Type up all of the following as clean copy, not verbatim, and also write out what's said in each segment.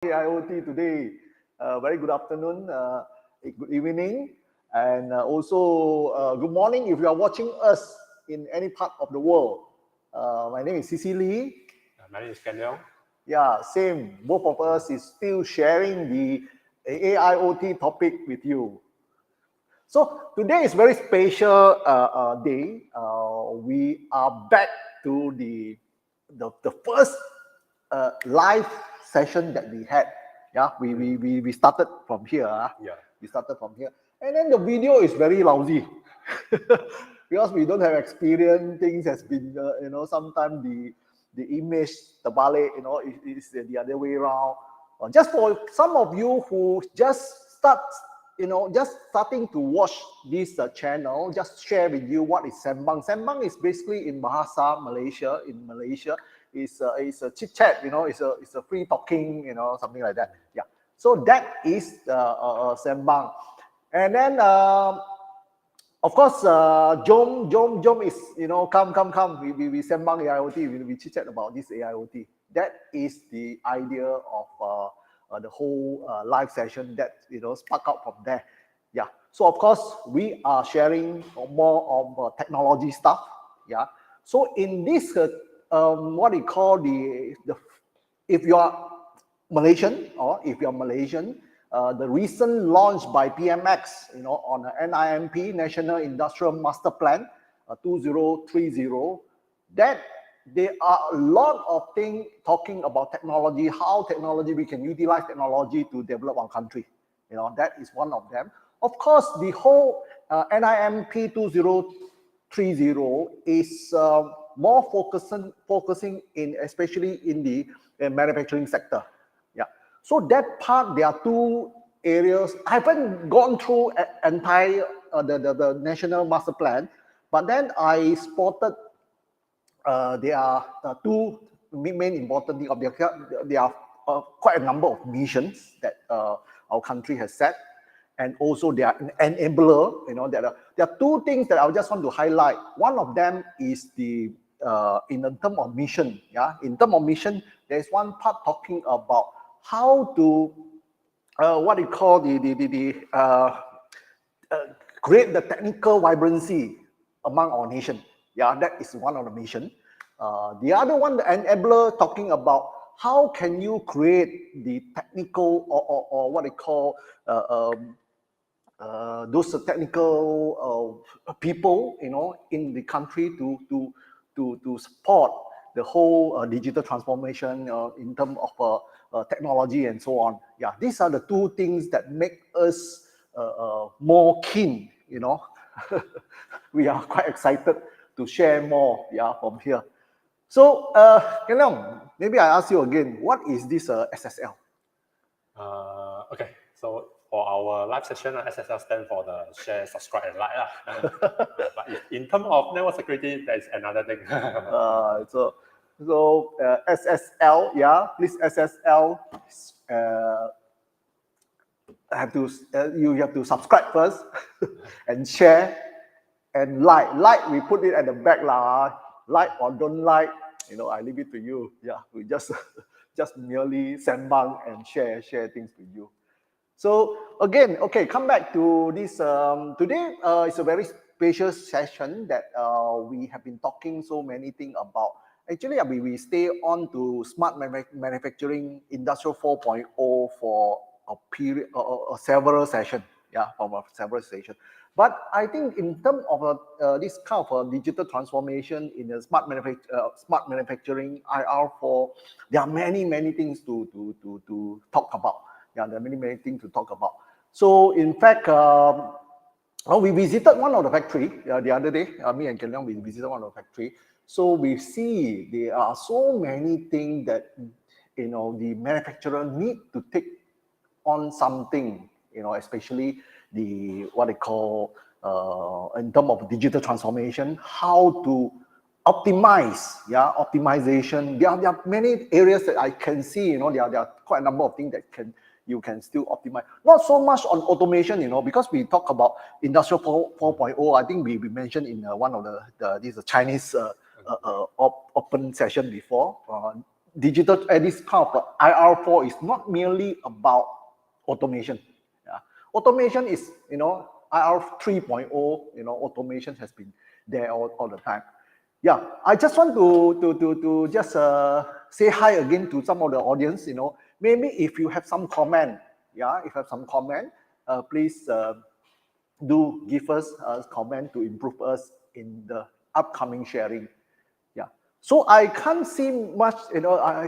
IoT today. Very good afternoon, good evening, and also good morning if you are watching us in any part of the world. My name is 𝐒𝐶. My name is Ken Leong. Yeah, same. Both of us is still sharing the AIoT topic with you. So today is very special day. We are back to the first live session that we had. Yeah, we started from here. Yeah. We started from here. And then the video is very lousy. Because we don't have experience, things has been, sometimes the image, the ballet, is the other way around. Just for some of you who just starting to watch this channel, just share with you what is Sembang. Sembang is basically in Bahasa, Malaysia. In Malaysia, it's a chit chat, it's a free talking, something like that. Yeah. So that is Sembang. And then, of course, Jom is, come. We Sembang AIoT. We chit chat about this AIoT. That is the idea of the whole live session that spark out from there. Yeah. So of course we are sharing more of technology stuff. Yeah. So in this what you call the if you are Malaysian the recent launch by PMX on the NIMP National Industrial Master Plan 2030, that there are a lot of things talking about technology, how technology, we can utilize technology to develop our country. That is one of them. Of course, the whole NIMP 2030 is more focusing in, especially in the manufacturing sector. Yeah. So that part, there are two areas. I haven't gone through entire the National Master Plan, but then I spotted there are two main important things. There are quite a number of missions that our country has set, and also they are an enabler. There are two things that I just want to highlight. One of them is the in terms of mission. Yeah, in terms of mission, there is one part talking about how to what you call create the technical vibrancy among our nation. Yeah, that is one of the mission. The other one, the enabler, talking about how can you create the technical or what they call those technical people, in the country to support the whole digital transformation in terms of technology and so on. Yeah, these are the two things that make us more keen. We are quite excited to share more, from here. So, Ken Leong, maybe I ask you again, what is this SSL? Okay, so for our live session, SSL stands for the share, subscribe, and like. But in terms of network security, that is another thing. So SSL, yeah, please SSL. You have to subscribe first and share and like. Like, we put it at the back lah. Like or don't like, I leave it to you. Yeah, we just merely Sembang and share things with you. So again, okay, come back to this. Today it's a very special session that we have been talking so many things about. Actually, we stay on to smart manufacturing, Industrial 4.0 for a period, several sessions. Yeah, from several sessions. But I think in terms of this kind of digital transformation in the smart manufacturing, IR4, there are many things to talk about. Yeah, there are many things to talk about. So in fact, we visited one of the factory the other day. Me and Ken Leong, we visited one of the factory. So we see there are so many things that the manufacturer need to take on something. Especially the what they call in terms of digital transformation, how to optimize, optimization. There are many areas that I can see. There are quite a number of things that you can still optimize. Not so much on automation, because we talk about Industrial 4.0. I think we mentioned in one of this Chinese open session before. digital, this kind of IR4 is not merely about automation. Yeah. Automation is, IR 3.0, automation has been there all the time. Yeah, I just want to just say hi again to some of the audience, maybe if you have some comment, please do give us a comment to improve us in the upcoming sharing. Yeah. So I can't see much,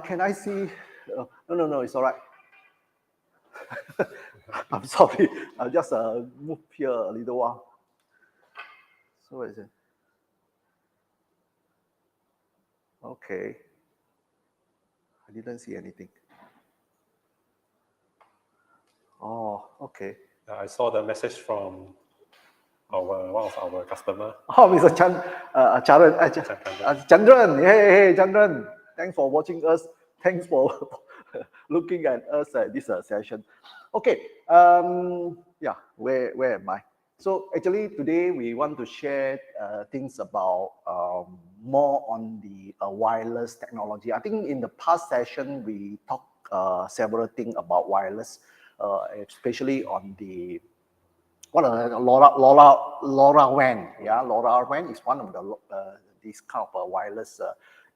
can I see? No, it's all right. I'm sorry. I'll just move here a little while. So what is it? Okay. I didn't see anything. Oh, okay. I saw the message from one of our customer. Oh, Mr. Chandran. Hey, Chandran. Thanks for watching us. Thanks for looking at us at this session. Okay. Yeah. Where am I? So actually today we want to share things about more on the wireless technology. I think in the past session we talked several things about wireless, especially on the LoRaWAN. Yeah, LoRaWAN is one of the this kind of wireless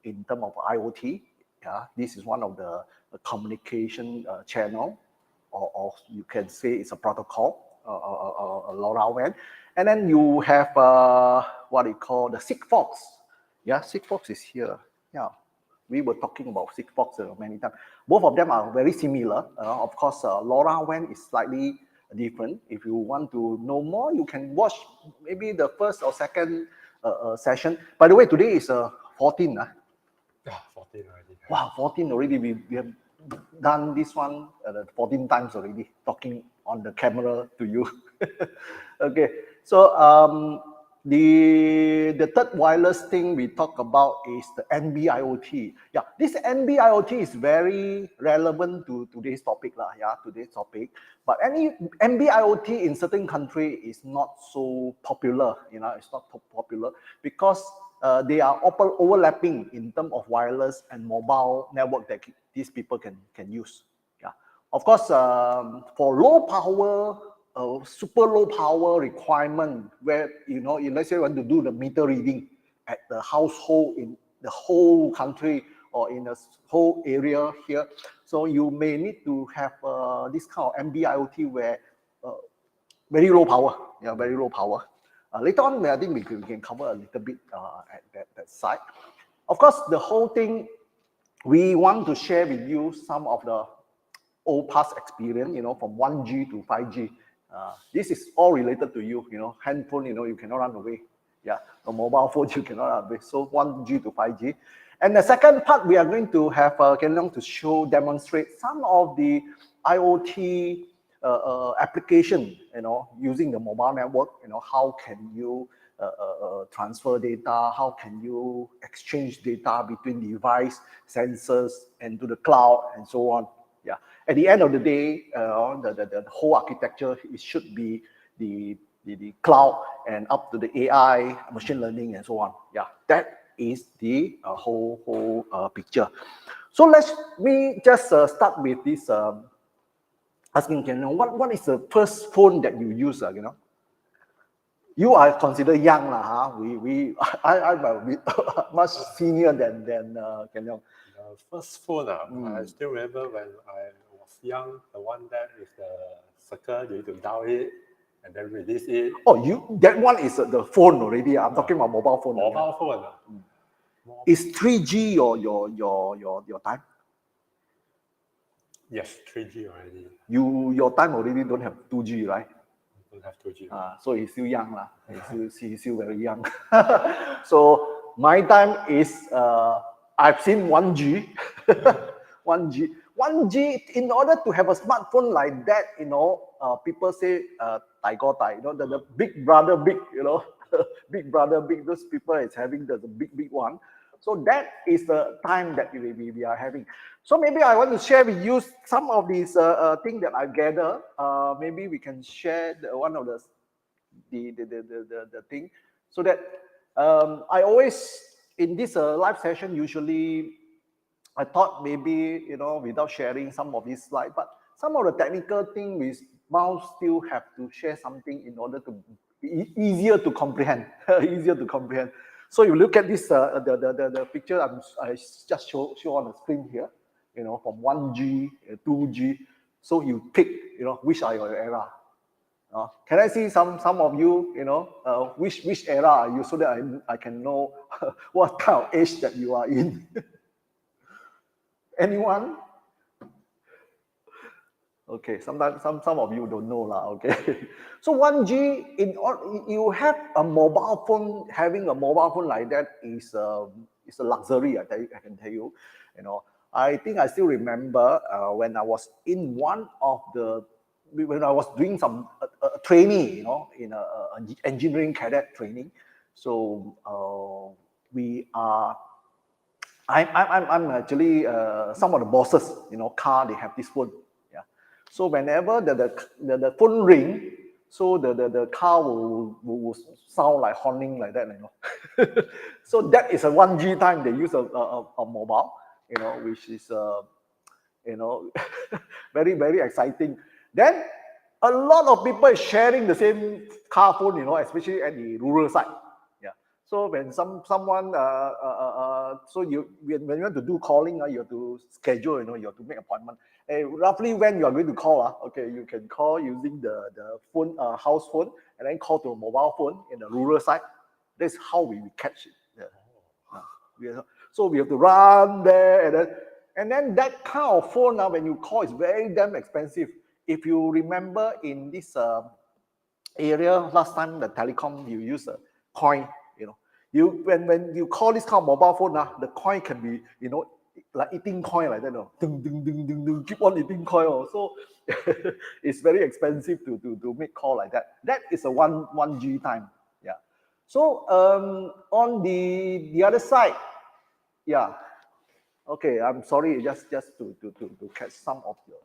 in terms of IoT. Yeah, this is one of the communication channel, or you can say it's a protocol, LoRaWAN. And then you have what you call the Sigfox. Yeah, Sigfox is here. Yeah, we were talking about Sigfox many times. Both of them are very similar. Of course, LoRaWAN is slightly different. If you want to know more, you can watch maybe the first or second session. By the way, today is 14. Yeah, 14 already. Wow, 14 already. We have done this one 14 times already, talking on the camera to you. Okay, so the third wireless thing we talk about is the NB-IoT. Yeah, this NB-IoT is very relevant to today's topic. Today's topic. But NB-IoT in certain country is not so popular. It's not popular because they are overlapping in terms of wireless and mobile network that these people can use. Yeah, of course, for low power, super low power requirement, where let's say you want to do the meter reading at the household in the whole country or in a whole area here, so you may need to have this kind of NB-IoT where very low power. Yeah, very low power. Later on, I think we can cover a little bit at that side. Of course, the whole thing, we want to share with you some of the old past experience, from 1G to 5G. This is all related to you, handphone, you cannot run away. Yeah, a mobile phone, you cannot run away. So 1G to 5G. And the second part, we are going to have Ken Leong to demonstrate some of the IoT application, using the mobile network. How can you transfer data? How can you exchange data between device, sensors, and to the cloud, and so on. Yeah. At the end of the day, the whole architecture, it should be the cloud and up to the AI, machine learning, and so on. Yeah, that is the whole picture. So let me just start with this. Asking, what is the first phone that you use? You are considered young, I'm a bit much senior than Ken Leong. The first phone, I still remember when I was young, the one that with the circle, you need to dial it and then release it. Oh, that one is the phone already. I'm talking about mobile phone. Mobile phone. Is 3G your time? Yes, 3G already. Your time already don't have 2G, right? Don't have 2G. So he's still young, he's still very young. So my time is I've seen 1G. 1G. In order to have a smartphone like that, people say the big brother big, big brother big. Those people is having the big one. So that is the time that we are having. So maybe I want to share with you some of these things that I gather. Maybe we can share one of the thing, so that I always in this live session usually I thought maybe, without sharing some of these slides, but some of the technical things we must still have to share something in order to be easier to comprehend, easier to comprehend. So you look at this, the picture I just show on the screen here, from 1G, 2G. So you pick, which are your era. Can I see some of you, which era are you, so that I can know what kind of age that you are in? Anyone? Okay, sometimes some of you don't know lah. Okay, so 1G, you have a mobile phone. Having a mobile phone like that is a luxury. I can tell you. I think I still remember when I was in when I was doing some training, in an engineering cadet training. So I'm actually some of the bosses, car, they have this phone. Yeah. So whenever the phone ring, so the car will sound like horning like that, So that is a 1G time they use a mobile, which is very, very exciting. Then a lot of people is sharing the same car phone, especially at the rural side. Yeah. So when someone so when you want to do calling, you have to schedule, you have to make appointment. Roughly when you are going to call, okay, you can call using the phone, house phone, and then call to a mobile phone in the rural side. That's how we catch it. Yeah. So we have to run there, and then that kind of phone now, when you call, is very damn expensive. If you remember in this area last time, the telecom, you use a coin. When you call this kind of mobile phone, the coin can be, like eating coin like that. Ding, ding, ding, ding, ding, keep on eating coin. So it's very expensive to make call like that. That is a 1G time. Yeah. So on the other side, yeah. Okay, I'm sorry, just to catch some of your.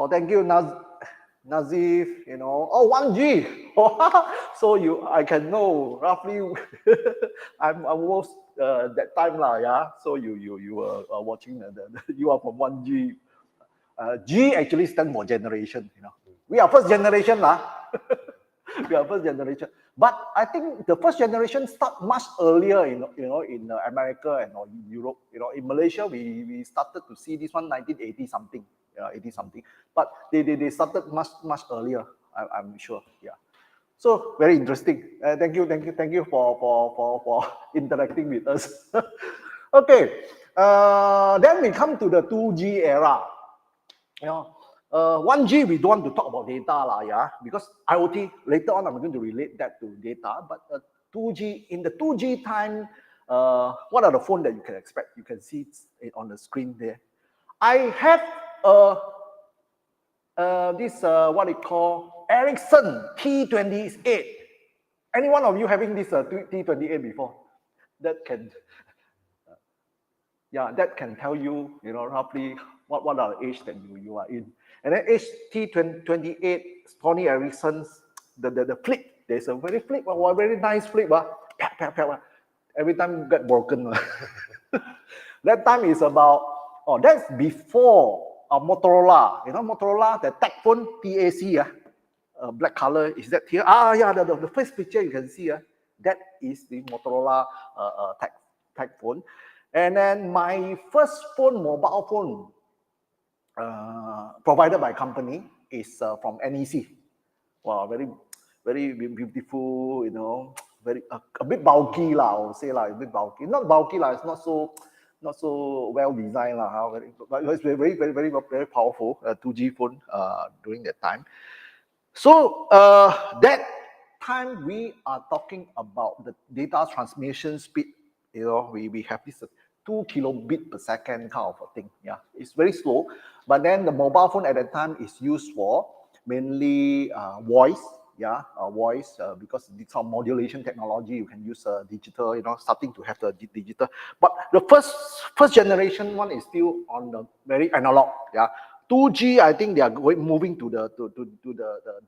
Thank you, Nazif. 1G. So I can know roughly. I'm almost that time lah. Yeah. So you were watching you are from 1G. G actually stands for generation. We are first generation lah. We are first generation. But I think the first generation start much earlier in America and in Europe. In Malaysia, we started to see this one 1980 something, 80 something. But they started much earlier. I'm sure. Yeah. So very interesting. Thank you for interacting with us. Okay. Then we come to the 2G era. 1G, we don't want to talk about data, yeah, because IoT, later on, I'm going to relate that to data. But 2G, in the 2G time, what are the phones that you can expect? You can see it on the screen there. I have this, what it call, Ericsson T28. Any one of you having this T28 before? That can, that can tell you, roughly what are the age that you are in. And then T28, Sony Ericsson's, the flip, there's a very flip, a very nice flip. Every time you get broken. That time is about, that's before Motorola. Motorola, the tech phone, TAC, black color, is that here? Yeah, the first picture you can see, that is the Motorola tech phone. And then my first phone, mobile phone, provided by company is from NEC. Wow, very, very beautiful, very a bit bulky lah, I would say a bit bulky. Not bulky lah, it's not so well designed lah. But it's very, very, very, very powerful 2G phone during that time. So that time we are talking about the data transmission speed. We have this 2 kilobit per second kind of a thing. Yeah, it's very slow. But then the mobile phone at that time is used for mainly voice. Yeah, voice, because it's some modulation technology. You can use digital. Starting to have the digital. But the first generation one is still on the very analog. Yeah. 2G, I think they are moving to the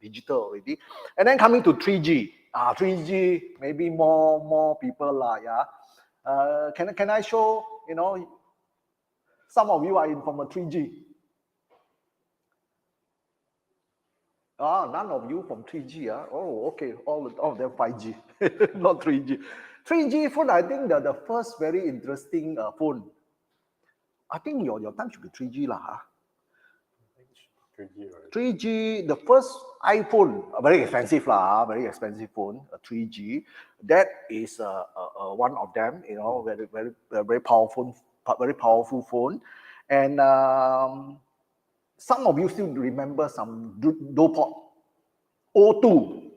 digital already, and then coming to 3G. 3G, maybe more people lah. Yeah. Can I show, some of you are in from a 3G. None of you from 3G. Oh, okay. All of them 5G, not 3G. 3G phone, I think the first very interesting phone. I think your time should be 3G lah. 3G, the first iPhone, very expensive lah, very expensive phone, a 3G. That is one of them, very powerful phone. And some of you still remember some Dopot O2.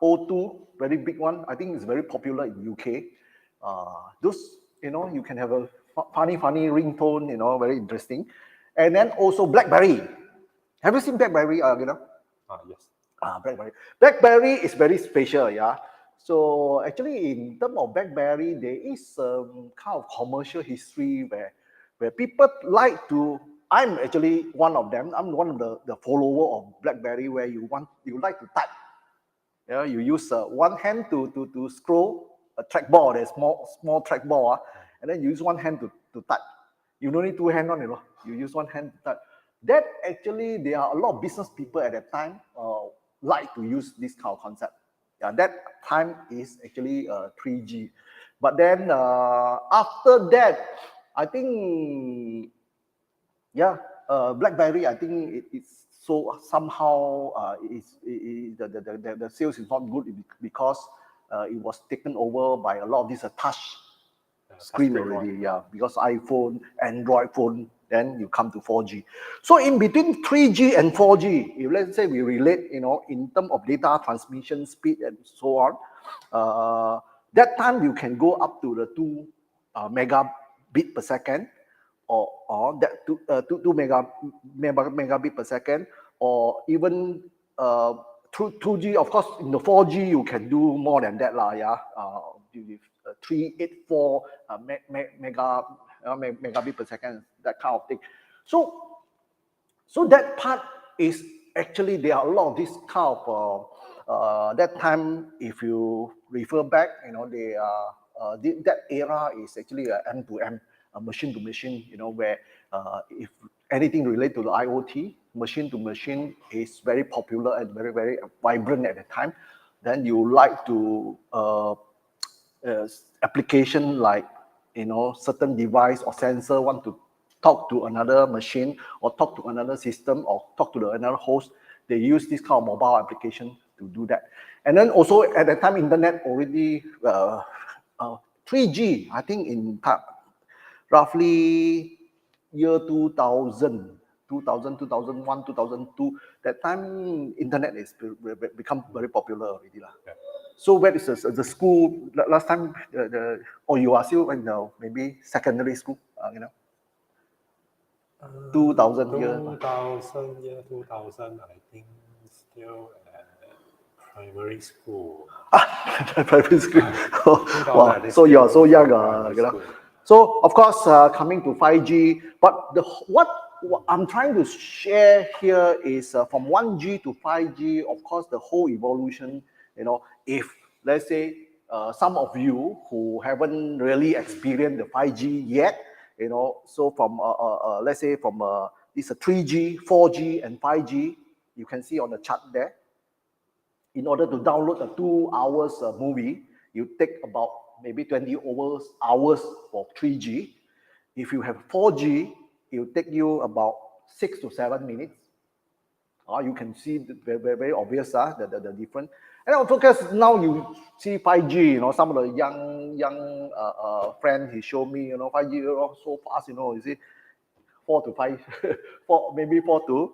O2, very big one. I think it's very popular in UK. Those, you can have a funny ringtone, very interesting. And then also BlackBerry. Have you seen BlackBerry? Yes. BlackBerry. BlackBerry is very special, yeah. So actually, in terms of BlackBerry, there is some kind of commercial history where people like to. I'm actually one of them. I'm one of the follower of BlackBerry, where you like to type. Yeah, you use one hand to scroll a trackball, a small trackball, and then you use one hand to type. You don't need two hands on, you use one hand to type. That actually, there are a lot of business people at that time like to use this kind of concept. Yeah, that time is actually 3G. But then after that, I think, BlackBerry, I think it's so somehow the sales is not good because it was taken over by a lot of these touch screen already, because iPhone, Android phone, then you come to 4G. So in between 3G and 4G, if let's say we relate, in terms of data transmission speed and so on, that time you can go up to the 2 megabit per second, or that 2 megabit per second, or even through 2G. Of course, in the 4G you can do more than that lah, 384 megabit per second, that kind of thing. So that part is actually, there are a lot of this kind of that time. If you refer back, they are that era is actually a M2M, machine to machine. Where if anything related to the IoT, machine to machine is very popular and very vibrant at the time. Then you like to application like, certain device or sensor want to talk to another machine or talk to another system or talk to another host, they use this kind of mobile application to do that. And then also at that time, internet already 3G, I think in roughly year 2000, 2001, 2002, that time internet is become very popular already lah. So where is the school last time? You are still in maybe secondary school, 2000 year. 2000, I think still at primary school. Primary school. Wow, so you are so young. So of course, coming to 5G, but what I'm trying to share here is from 1G to 5G. Of course, the whole evolution. If let's say some of you who haven't really experienced the 5G yet, so from let's say from this 3G, 4G, and 5G, you can see on the chart there. In order to download a 2 hours movie, you take about maybe 20 hours for 3G. If you have 4G, it will take you about 6 to 7 minutes. You can see very obvious the difference. And also because now you see 5G, some of the young friends, he showed me, 5G so fast, you see, 4 to 5, maybe 4 to,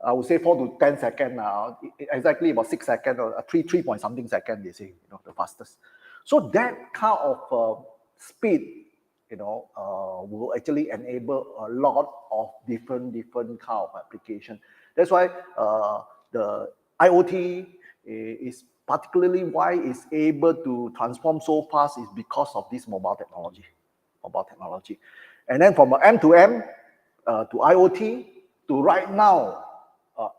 I would say 4 to 10 seconds now, exactly about 6 seconds or 3 point something seconds, they say, the fastest. So that kind of speed, will actually enable a lot of different kind of application. That's why the IoT is particularly why it's able to transform so fast is because of this mobile technology. And then from M to M to IoT to right now,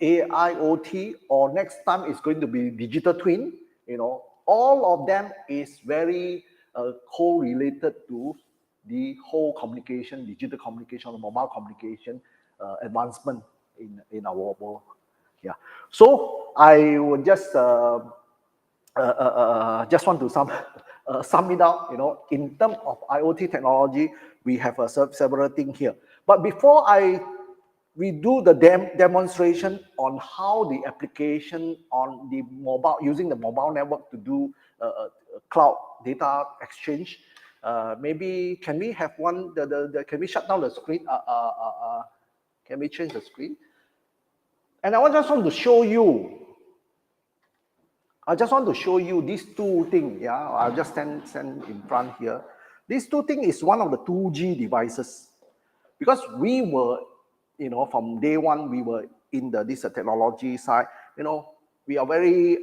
AIoT, or next time it's going to be digital twin, all of them is very correlated to the whole communication, digital communication, mobile communication advancement in our world. Yeah. So I would just want to sum it up. In terms of IoT technology, we have several things here. But before we do the demonstration on how the application on the mobile, using the mobile network to do cloud data exchange. Maybe can we have one? Can we shut down the screen? Can we change the screen? And I just want to show you. I just want to show you these two things. Yeah, I'll just stand in front here. These two things is one of the 2G devices, because we were, from day one, we were in this technology side. We are very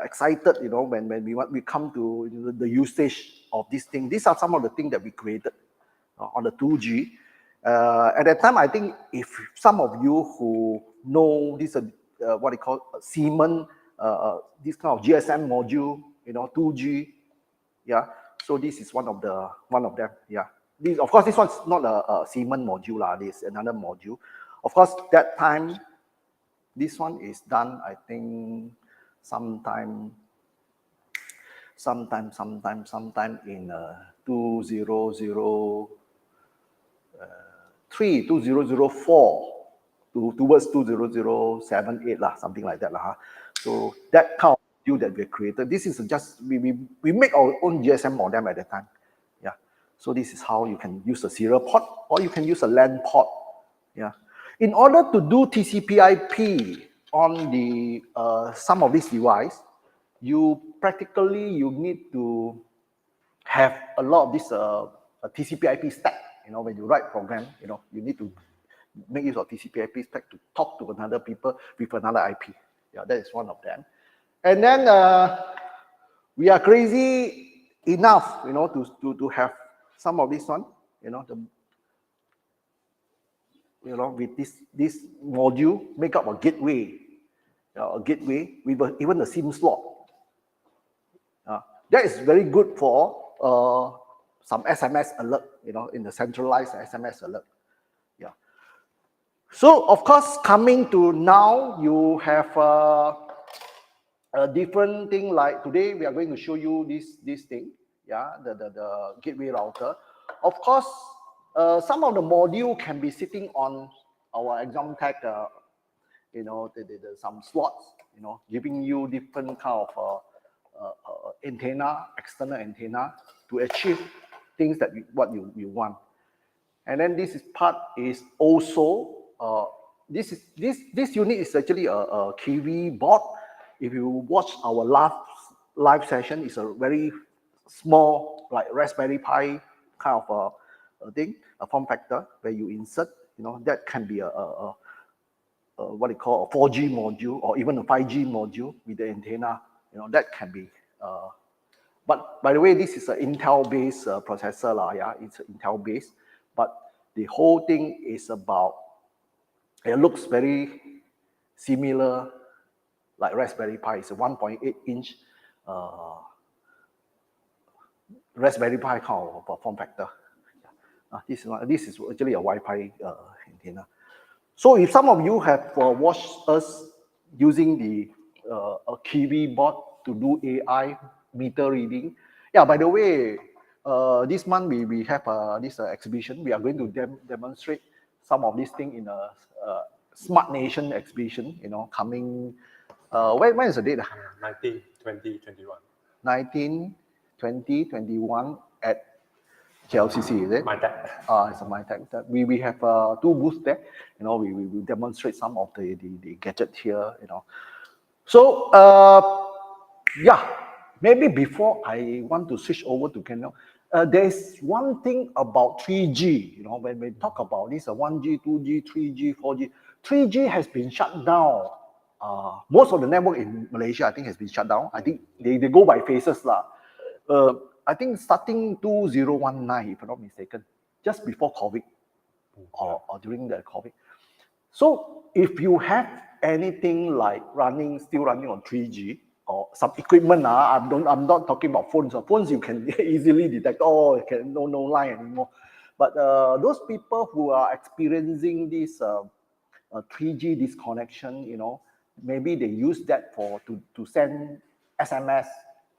excited. When we come to the usage of this thing. These are some of the things that we created on the 2G. At that time, I think if some of you who know this, what they call Siemens, this kind of GSM module, 2G, yeah. So this is one of them, yeah. Of course, this one's not a Siemens module, this is another module. Of course, that time, this one is done, I think, sometime in 2003, 2004, towards 2007, 8, something like that. So that kind of module that we created, this is just, we make our own GSM modem at that time. Yeah. So this is how you can use a serial port, or you can use a LAN port. Yeah. In order to do TCP/IP on the some of these devices, you need to have a lot of this TCP/IP stack. When you write program, you need to make use of TCP/IP stack to talk to another people with another IP. Yeah, that is one of them. And then we are crazy enough, to have some of this one, with this module, make up a gateway with even a SIM slot. That is very good for some SMS alert, in the centralized SMS alert. Yeah. So of course, coming to now, you have a different thing. Like today, we are going to show you this thing. Yeah, the gateway router. Of course, some of the module can be sitting on our ExamTech, some slots, giving you different kind of antenna, external antenna, to achieve things that what you want. And then this part is also this unit is actually a Kiwi board. If you watch our live session, it's a very small, like Raspberry Pi kind of a thing, a form factor where you insert. That can be a what they call a 4G module, or even a 5G module with the antenna. That can be. But by the way, this is an Intel-based processor, yeah. It's Intel-based, but the whole thing is about. It looks very similar, like Raspberry Pi. It's a 1.8-inch Raspberry Pi kind of form factor. This is actually a Wi-Fi antenna. So if some of you have watched us using the Kiwi board to do AI meter reading, yeah. By the way, this month we have this exhibition. We are going to demonstrate some of these things in a Smart Nation exhibition. Coming. When is the date? 19, 20, 21. 19, 20, 21 at JLCC, is it? MyTech. It's a MyTech. We have 2 booths there. We will demonstrate some of the gadgets here. So yeah, maybe before I want to switch over to Canon, there's one thing about 3G. When we talk about this 1G, 2G, 3G, 4G, 3G has been shut down. Most of the network in Malaysia, I think, has been shut down. I think they go by phases lah. I think starting 2019, if I'm not mistaken, just before COVID, or during the COVID. So if you have anything like still running on 3G, or some equipment. I'm not talking about phones. Phones you can easily detect. Oh, it can no line anymore. But those people who are experiencing this 3G disconnection, you know, maybe they use that to send SMS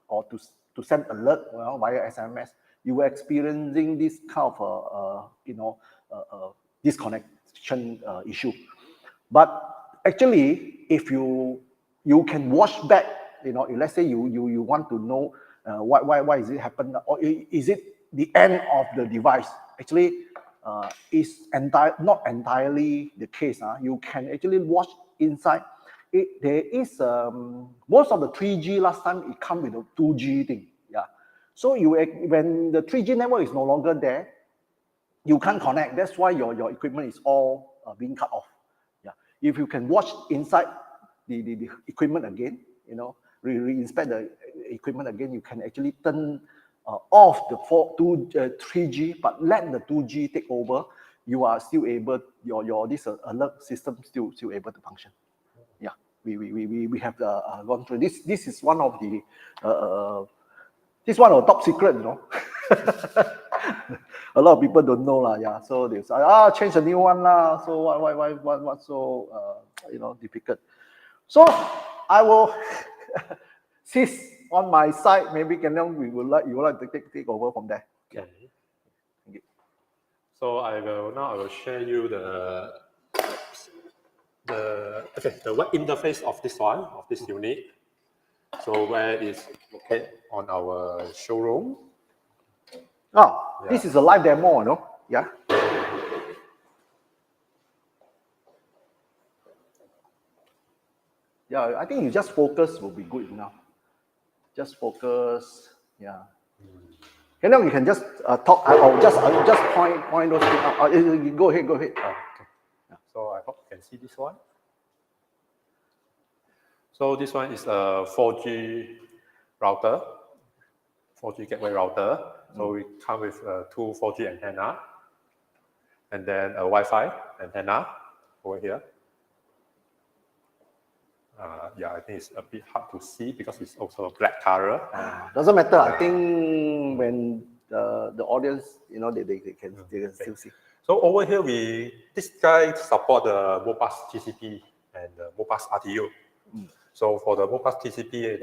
or to send alert, you know, via SMS. You were experiencing this kind of disconnection issue. But actually, if you can watch back, you know, let's say you want to know why is it happen, or is it the end of the device? Actually, is not entirely the case. You can actually watch inside. There is most of the 3G last time it come with a 2G thing. Yeah. So when the 3G network is no longer there, you can't connect. That's why your equipment is all being cut off. Yeah. If you can watch inside the equipment again, you know, reinspect the equipment again, you can actually turn off the 3G, but let the 2G take over. You are still able, your this alert system still able to function. Yeah, we have gone through this. This is one of the top secret, you know. A lot of people don't know lah. Yeah, so they say, change a new one lah. So what so you know, difficult? So I will cease on my side. Maybe you would like to take over from there. Okay. Thank you. So I will share you the web interface of this unit. So where is located on our showroom. This is a live demo, no? Yeah. Yeah, I think you just focus will be good enough. Just focus, yeah. And then you can just talk. I'll just point those things out. Go ahead. Okay. Yeah. So I hope you can see this one. So this one is a 4G router, 4G gateway router. So we come with two 4G antenna, and then a Wi-Fi antenna over here. Yeah, I think it's a bit hard to see because it's also a black color. Doesn't matter. I think when the audience, you know, they can still see. So over here, this guy support the Modbus TCP and the Modbus RTU. So for the Modbus TCP,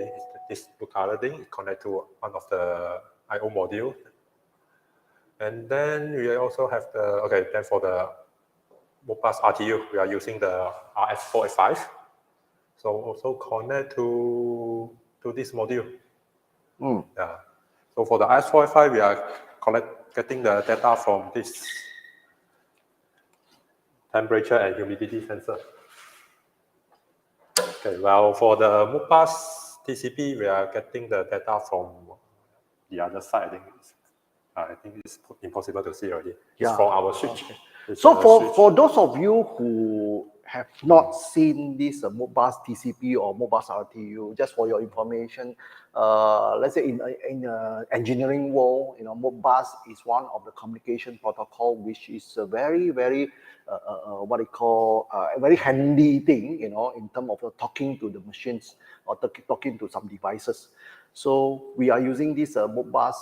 this blue color thing is connected to one of the I/O module. And then we also have then for the Modbus RTU, we are using the RS485. So also connect to this module. Yeah. So for the RS485, we are getting the data from this temperature and humidity sensor. Okay, well, for the Modbus TCP, we are getting the data from the other side. I think it's impossible to see already. It's from our switch. Okay. So for those of you who have not seen this Modbus TCP or Modbus RTU, just for your information, let's say in engineering world, you know, Modbus is one of the communication protocol which is a very what they call a very handy thing, you know, in terms of talking to the machines or talking to some devices. So we are using this Modbus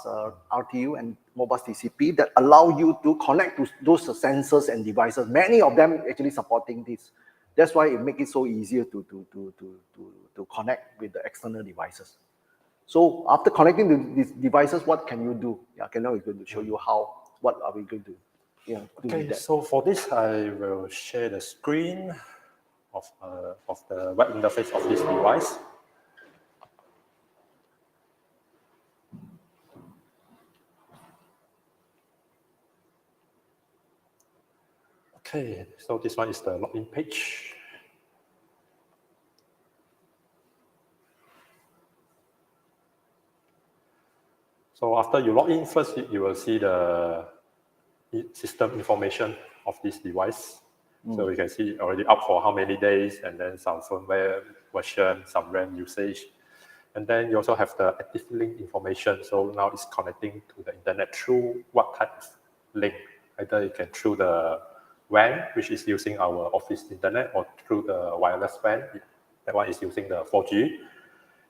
RTU and Modbus TCP that allow you to connect to those sensors and devices. Many of them actually supporting this. That's why it makes it so easier to connect with the external devices. So after connecting to these devices, what can you do? Yeah, Kenneth is going to show you what are we going to do with that. So for this, I will share the screen of the web interface of this device. Okay, so this one is the login page. So after you log in, first you will see the system information of this device. So you can see already up for how many days, and then some firmware version, some RAM usage. And then you also have the active link information. So now it's connecting to the internet through what type of link. Either you can through the WAN, which is using our office internet, or through the wireless WAN. That one is using the 4G.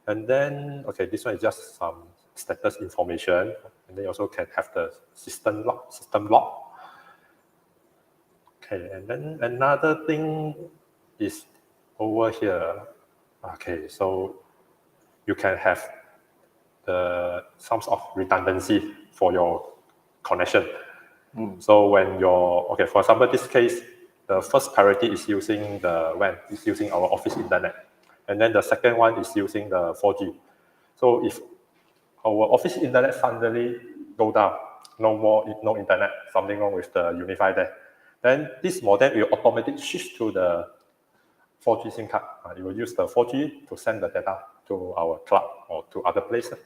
And then, okay, this one is just some status information. And then you also can have the system log. Okay, and then another thing is over here. Okay, so you can have some sort of redundancy for your connection. So when okay, for example, this case, the first priority is using the WAN, is using our office internet. And then the second one is using the 4G. So if our office internet suddenly go down, no internet, something wrong with the Unify there, then this modem will automatically switch to the 4G SIM card. It will use the 4G to send the data to our cloud or to other places.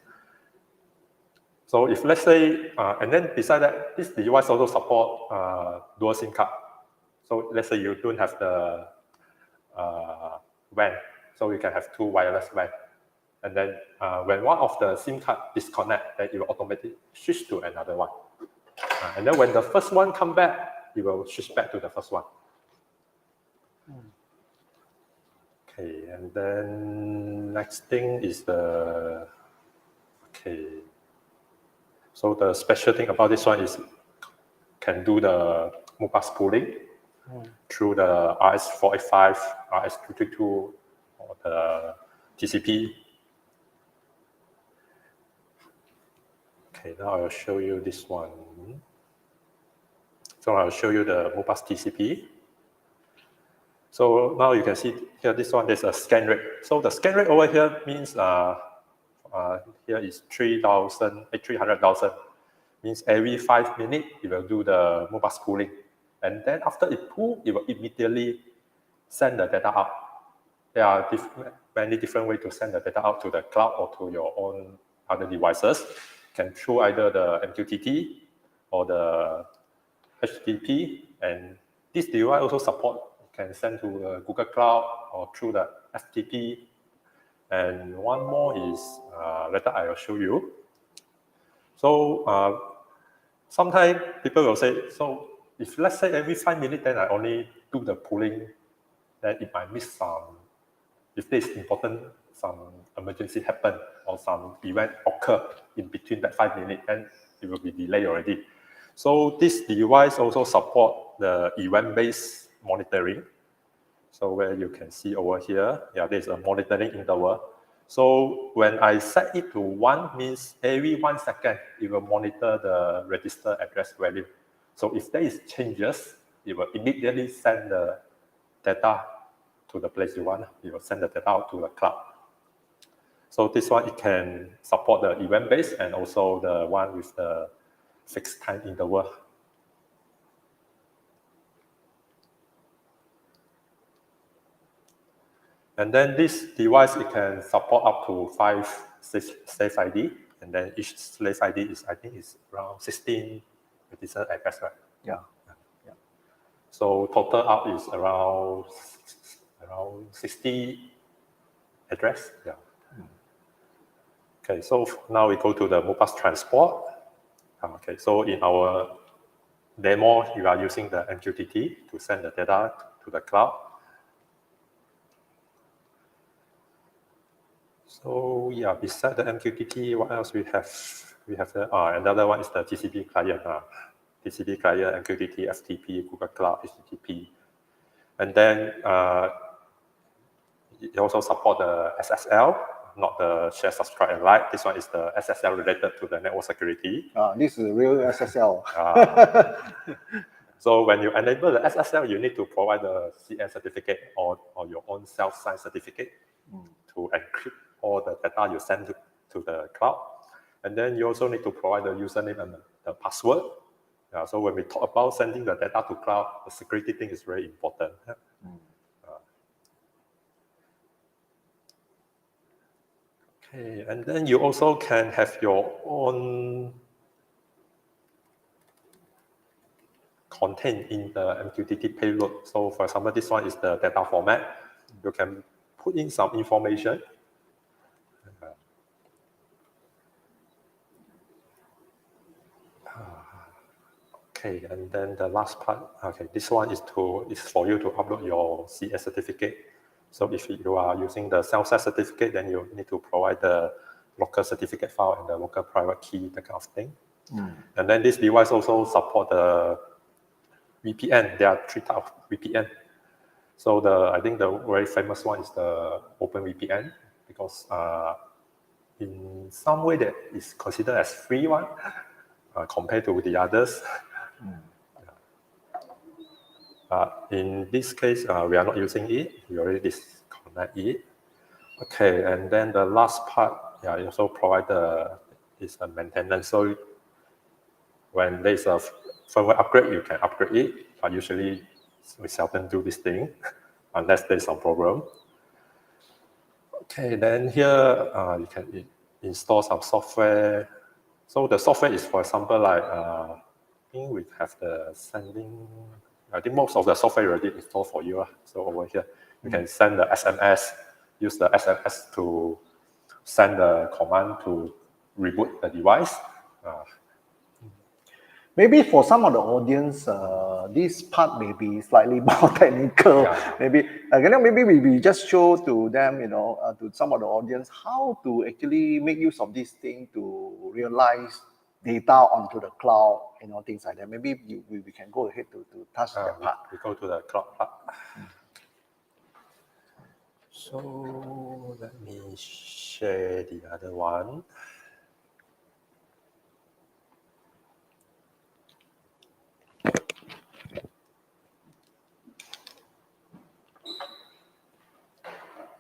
So if let's say, and then beside that, this device also support dual SIM card. So let's say you don't have the WAN, so you can have two wireless WAN. And then when one of the SIM card disconnect, then it will automatically switch to another one. And then when the first one come back, it will switch back to the first one. Okay, and then next thing is so the special thing about this one is can do the MoPass pooling through the RS485, RS232, or the TCP. Okay, now I'll show you this one. So I'll show you the MoPass TCP. So now you can see here, this one, there's a scan rate. So the scan rate over here means here is 300,000. Means every 5 minutes, it will do the MoPass pooling. And then after it pools, it will immediately send the data out. There are many different ways to send the data out to the cloud or to your own other devices. Can through either the MQTT or the HTTP. And this device also support, can send to the Google Cloud or through the FTP. And one more is, later I will show you. So sometimes people will say, so if let's say every 5 minutes, then I only do the pooling, then it might miss if there's important, some emergency happen or some event occur in between that 5 minutes, then it will be delayed already. So this device also support the event-based monitoring. So where you can see over here, there's a monitoring interval. So when I set it to 1, means every 1 second, it will monitor the register address value. So if there is changes, it will immediately send the data to the place you want. It will send the data out to the cloud. So this one, it can support the event-based and also the one with the fixed time interval. And then this device, it can support up to 5 slave ID. And then each slave ID is, I think, is around 16 register address, right? Yeah. So total out is around 60 address. Yeah. Okay, so now we go to the MoPass transport. Okay, so in our demo, you are using the MQTT to send the data to the cloud. So yeah, beside the MQTT, what else we have? We have another one is the TCP client. TCP client, MQTT, FTP, Google Cloud, HTTP. And then it also support the SSL, not the share, subscribe, and like. This one is the SSL related to the network security. This is real SSL. So when you enable the SSL, you need to provide the CN certificate or your own self-signed certificate to encrypt all the data you send to the cloud. And then you also need to provide the username and the password. So when we talk about sending the data to cloud, the security thing is very important. Okay, and then you also can have your own content in the MQTT payload. So for example, this one is the data format. You can put in some information. Okay, and then the last part, okay, this one is for you to upload your CS certificate. So if you are using the self-set certificate, then you need to provide the local certificate file and the local private key, that kind of thing. And then this device also support the VPN. There are 3 types of VPN. So I think the very famous one is the OpenVPN, because in some way that is considered as free one compared to the others. In this case, we are not using it. We already disconnect it. Okay, and then the last part, it also provide is a maintenance. So when there's a firmware upgrade, you can upgrade it, but usually we seldom do this thing unless there's some problem. Okay, then here you can install some software. So the software is, for example, like I think we have the sending. I think most of the software already installed for you. So over here, you can send the SMS, use the SMS to send the command to reboot the device. Maybe for some of the audience, this part may be slightly more technical. Yeah. Maybe we just show to them, to some of the audience, how to actually make use of this thing to realize data onto the cloud, things like that. Maybe we can go ahead to touch that part. We go to the cloud part. So let me share the other one.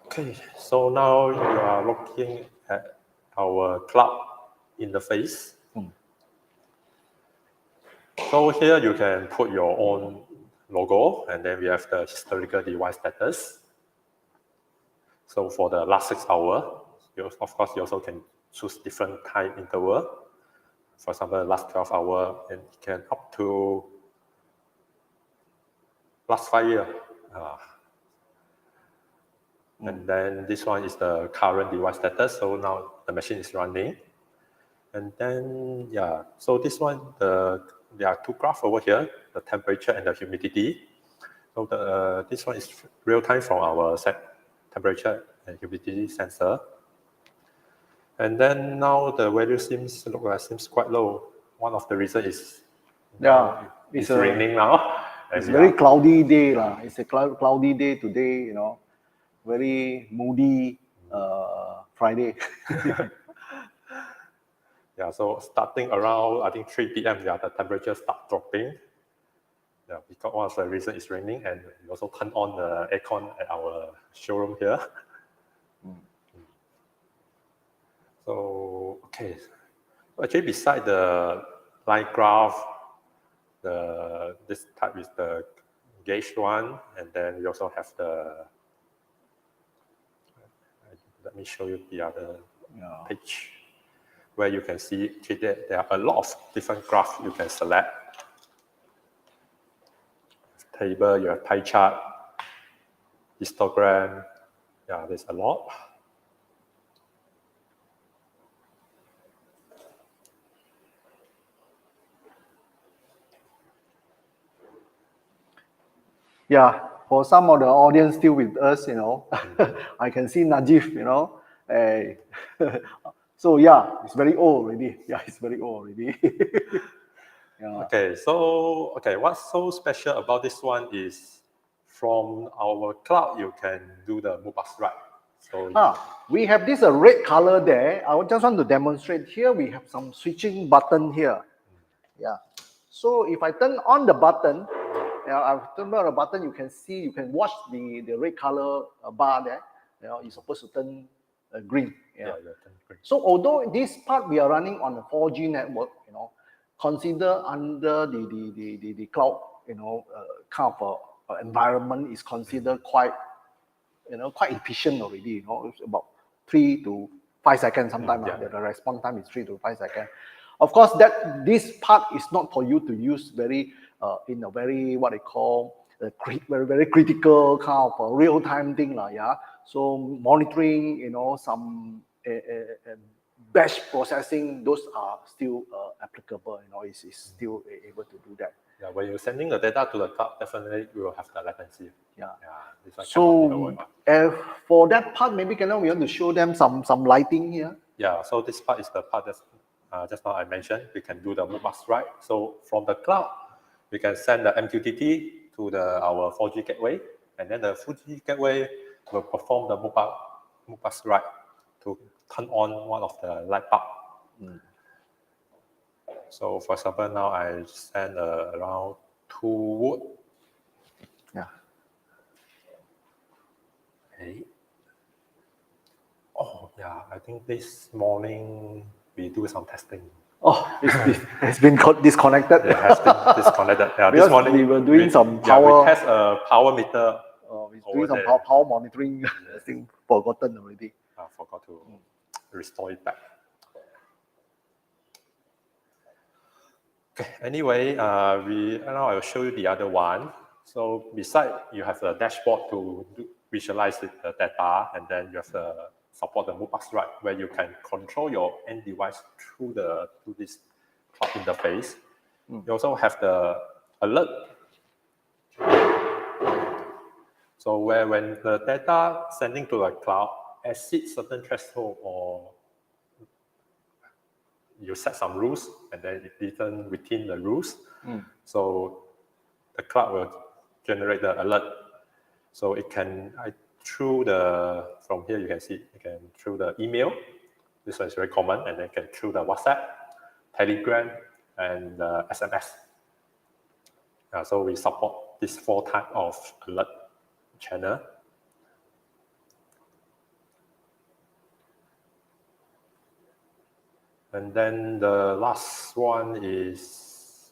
Okay, so now you are looking at our cloud interface. So here you can put your own logo, and then we have the historical device status. So for the last 6 hours, of course, you also can choose different time interval. For example, last 12 hours, and you can up to last 5 years. And then this one is the current device status. So now the machine is running. And then, so this one, there are 2 graphs over here, the temperature and the humidity. So this one is real time from our temperature and humidity sensor. And then now the value seems quite low. One of the reasons is it's raining now. It's a very cloudy day. It's a cloudy day today, very moody Friday. So starting around, I think 3 p.m., the temperature start dropping. Because one of the reasons is raining, and we also turn on the aircon at our showroom here. So, okay. Actually, beside the line graph, this type is the gauge one, and then we also have let me show you the other page, where you can see that there are a lot of different graphs you can select. Table, your pie chart, histogram, there's a lot. For some of the audience still with us, I can see Najib, Hey. So it's very old already. It's very old already. Okay, what's so special about this one is from our cloud, you can do the move bus ride. So we have this red color there. I just want to demonstrate here. We have some switching button here. So if I turn on the button, I've turned on the button, you can watch the red color bar there. You're supposed to turn green. So although this part we are running on a 4G network, consider under the cloud, kind of environment is considered quite efficient already. It's about 3 to 5 seconds sometimes. The response time is 3 to 5 seconds. Of course, this part is not for you to use in a very what they call very, very critical kind of real time thing. So monitoring, some batch processing, those are still applicable. It's still able to do that. Yeah, when you're sending the data to the cloud, definitely you will have the latency. Yeah. This one cannot be So avoided. for that part, maybe we want to show them some lighting here. Yeah, so this part is the part that just now I mentioned. We can do the Modbus write. So from the cloud, we can send the MQTT to our 4G gateway, and then the 4G gateway will perform the Modbus write to turn on one of the light bulb. So for example, now I send around 2 wood. Yeah. Okay. Oh yeah, I think this morning we do some testing. Oh, it's been disconnected. It has been disconnected. Yeah, Because this morning we were doing some power. Yeah, we test a power meter. We're doing some power monitoring. I think forgotten already. I forgot to restore it back. Okay. Anyway, now I will show you the other one. So beside you have a dashboard to visualize the data, and then you have the support the Modbus write, where you can control your end device through this cloud interface. You also have the alert. So when the data sending to the cloud exceeds certain threshold, or you set some rules and then it didn't within the rules, so the cloud will generate the alert. So it can from here you can see you can through the email. This one is very common, and then can through the WhatsApp, Telegram, and SMS. So we support these 4 types of alert channel. And then the last one is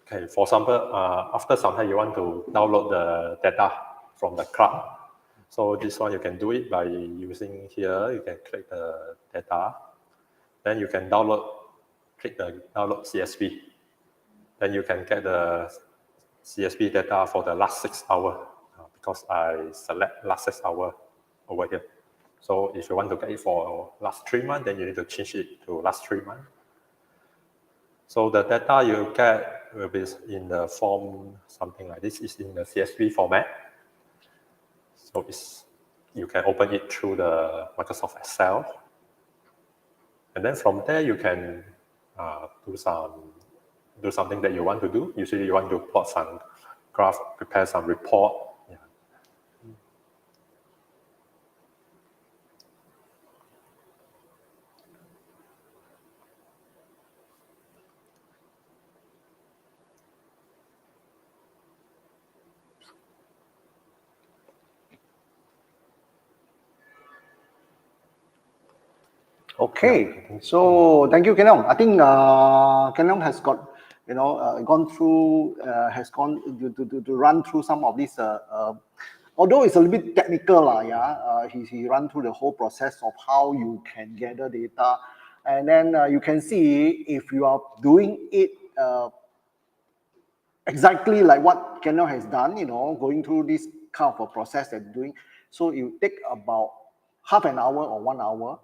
okay. For example, after some time you want to download the data from the cloud. So this one you can do it by using here. You can click the data, then you can click the download CSV. Then you can get the CSV data for the last 6 hours, because I select last 6 hours over here. So if you want to get it for last 3 months, then you need to change it to last 3 months. So the data you get will be in the form something like this. It's in the CSV format. So you can open it through the Microsoft Excel. And then from there you can do something that you want to do. Usually you want to plot some graph, prepare some report. Okay, so thank you, Ken Leong. I think Ken Leong has got, gone through, has gone to run through some of these. Although it's a little bit technical, he ran through the whole process of how you can gather data, and then you can see if you are doing it exactly like what Ken Leong has done, going through this kind of a process that doing. So it will take about half an hour or 1 hour.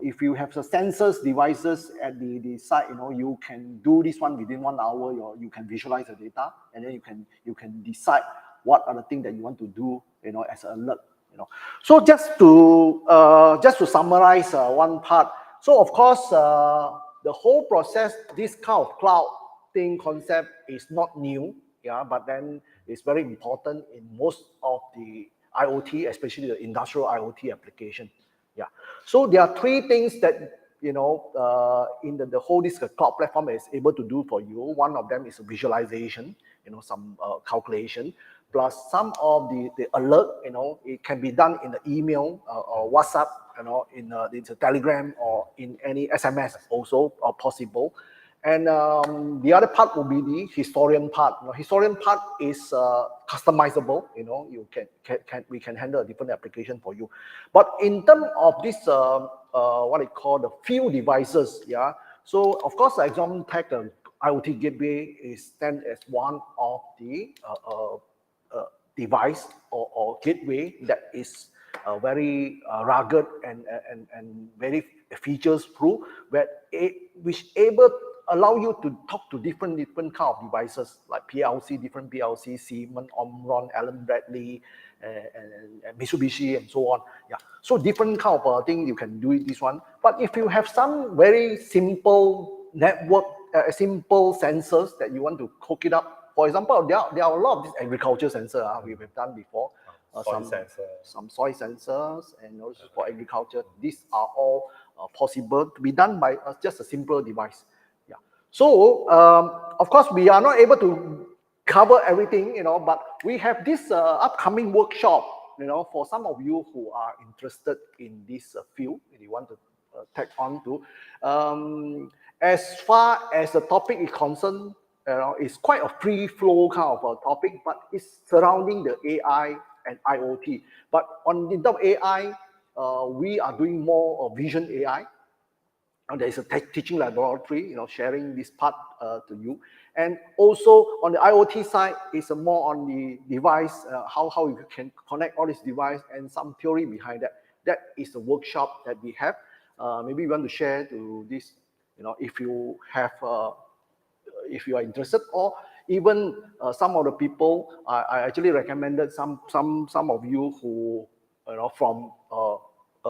If you have the sensors devices at the site, you can do this one within 1 hour. You can visualize the data, and then you can decide what are the things that you want to do, as an alert. So just to summarize one part. So of course, the whole process, this kind of cloud thing concept is not new, but then it's very important in most of the IoT, especially the industrial IoT application. So there are 3 things that in the whole this cloud platform is able to do for you. One of them is visualization, some calculation, plus some of the alert. It can be done in the email or WhatsApp, in the Telegram or in any SMS also possible. And the other part will be the historian part. Historian part is customizable. We can handle a different application for you. But in terms of this, what I call the field devices, So of course, example, take the IoT Gateway is stand as one of the device or gateway that is very rugged and very features-proof, which allow you to talk to different kind of devices like PLC, different PLC, Siemens, Omron, Allen Bradley, and Mitsubishi, and so on. Yeah, so different kind of thing you can do it this one. But if you have some very simple network, simple sensors that you want to hook it up, for example, there are a lot of these agriculture sensors we've done before. Some soil sensors, and also for agriculture. These are all possible to be done by just a simple device. Yeah. So of course we are not able to cover everything, but we have this upcoming workshop, for some of you who are interested in this field, and you want to tag on to. As far as the topic is concerned, it's quite a free flow kind of a topic, but it's surrounding the AI and IoT. But in terms of AI, we are doing more vision AI. There is a teaching laboratory, sharing this part to you. And also on the IoT side, it's more on the device, how you can connect all these devices and some theory behind that. That is the workshop that we have. Maybe you want to share to this, if you have, if you are interested, or even some of the people, I actually recommended some of you who, from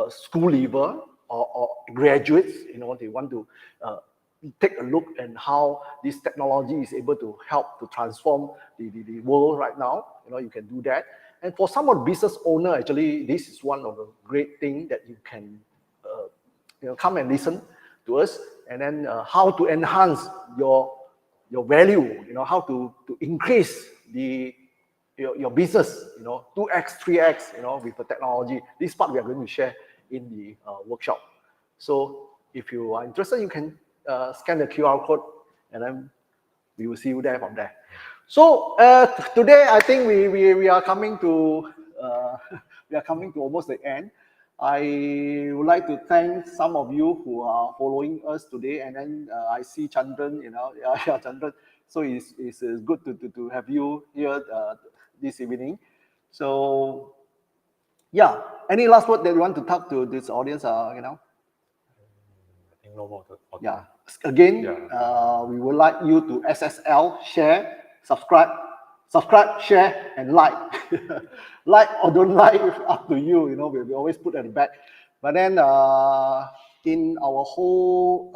school level or graduates, they want to take a look at how this technology is able to help to transform the world right now. You can do that. And for some of the business owner, actually, this is one of the great things that you can, come and listen to us, and then how to enhance your value, how to increase your business, 2x, 3x, with the technology. This part we are going to share in the workshop. So if you are interested, you can scan the QR code, and then we will see you there from there. So today, I think we are coming to almost the end. I would like to thank some of you who are following us today, and then I see Chandran, Chandran. So it's good to have you here this evening. So yeah, any last word that you want to talk to this audience? I think no more. Yeah. Again, we would like you to SSL, share, subscribe, share, and like. Like or don't like, it's up to you. We always put at the back. But then in our whole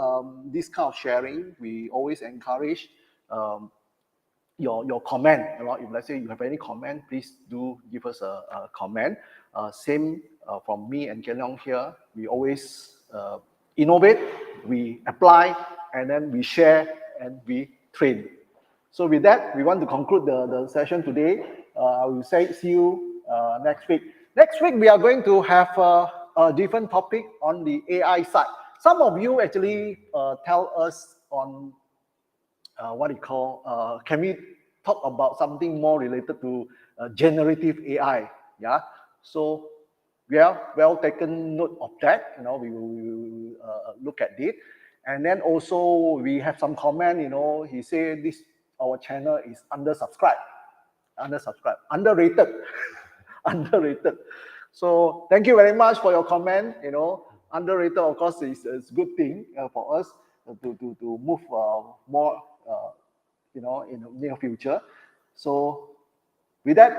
this kind of sharing, we always encourage your comment. If let's say you have any comment, please do give us a comment. Same from me and Ken Leong here. We always innovate, we apply, and then we share and we train. So with that, we want to conclude the session today. I will see you next week. Next week, we are going to have a different topic on the AI side. Some of you actually tell us on what you call, can we talk about something more related to generative AI? Yeah. So we are well taken note of that. We will look at it. And then also we have some comment. He said our channel is undersubscribed, underrated, underrated. So thank you very much for your comment. Underrated, of course, is a good thing for us to move more, in the near future. So with that,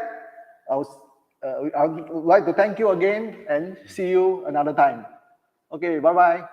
I would like to thank you again and see you another time. Okay, bye-bye.